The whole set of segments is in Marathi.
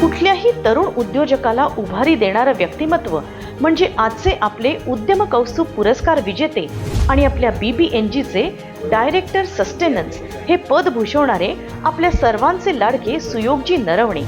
कुठल्याही तरुण उद्योजकाला उभारी देणारं व्यक्तिमत्व म्हणजे आजचे आपले उद्यम कौस्तुभ पुरस्कार विजेते आणि आपल्या BBNGचे डायरेक्टर सस्टेनन्स हे पद भूषवणारे आपल्या सर्वांचे लाडके सुयोगजी नरवणे.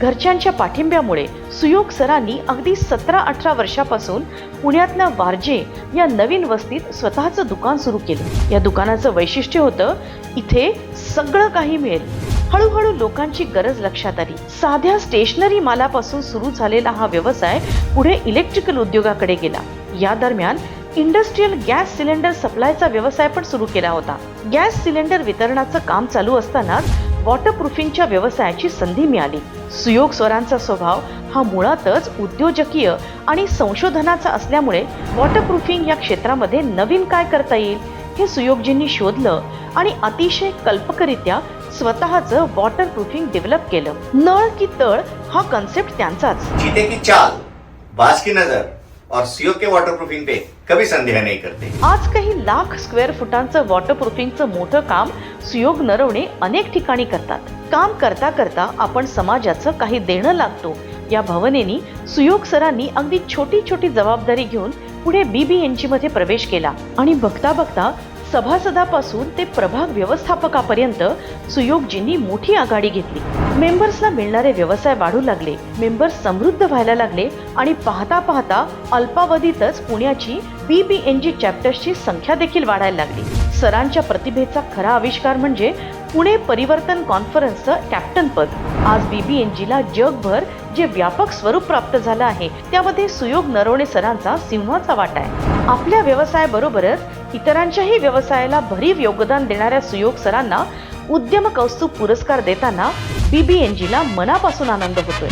घरच्यांच्या पाठिंब्यामुळे सुयोग सरांनी अगदी 17-18 वर्षापासून पुण्यातल्या वारजे या नवीन वस्तीत स्वतःचं दुकान सुरू केलं. या दुकानाचं वैशिष्ट्य होतं, इथे सगळं काही मिळेल. हळूहळू लोकांची गरज लक्षात आली. साध्या स्टेशनरी मालापासून सुरू झालेला हा व्यवसाय पुढे इलेक्ट्रिकल उद्योगाकडे गेला. या दरम्यान इंडस्ट्रियल गॅस सिलेंडर सप्लायचा व्यवसाय पण सुरू केला होता. गॅस सिलेंडर वितरणाचं काम चालू असतानाच वॉटरप्रूफिंगच्या व्यवसायाची संधी मिळाली. सुयोग सरांचा स्वभाव हा मुळातच उद्योजकीय आणि संशोधनाचा असल्यामुळे वॉटरप्रूफिंग या क्षेत्रामध्ये नवीन काय करता येईल हे सुयोगजींनी शोधलं आणि अतिशय कल्पकरित्या स्वतःचं वॉटरप्रूफिंग डेव्हलप केलं. नळ की तळ हा कॉन्सेप्ट त्यांचाच. चीते की चाल, बाज की नजर और सुयोग के वाटरप्रूफिंग पे कभी संदेह नहीं करते. आज काही लाख स्क्वेअर फुटांचं वॉटरप्रूफिंगचं मोठं काम सुयोग नरवणे अनेक ठिकाणी करतात. काम करता करता आपण समाजाचं काही देणं लागतो या भावनेनी सुयोग सरांनी अगदी छोटी छोटी जबाबदारी घेऊन पुढे BBNG मध्ये प्रवेश केला आणि बघता बघता सभासदापासून ते प्रभाग व्यवस्थापकापर्यंत सुयोगजींनी मोठी आघाडी घेतली. मेंबर्सला मिळणारे व्यवसाय वाढू लागले, मेंबर्स समृद्ध व्हायला लागले आणि पाहता पाहता अल्पावधीतच पुण्याची BBNG चॅप्टर्सची संख्या देखील वाढायला लागली. सरांच्या प्रतिभेचा खरा आविष्कार म्हणजे पुणे परिवर्तन कॉन्फरन्सचं कॅप्टन पद. आज BBNGला जगभर जे व्यापक स्वरूप प्राप्त झालं आहे त्यामध्ये सुयोग नरवणे सरांचा सिंहाचा वाटा आहे. आपल्या व्यवसायाबरोबरच इतरांच्याही व्यवसायाला भरीव योगदान देणाऱ्या सुयोग सरांना उद्यम कौस्तुभ पुरस्कार देताना BBNGला मनापासून आनंद होतोय.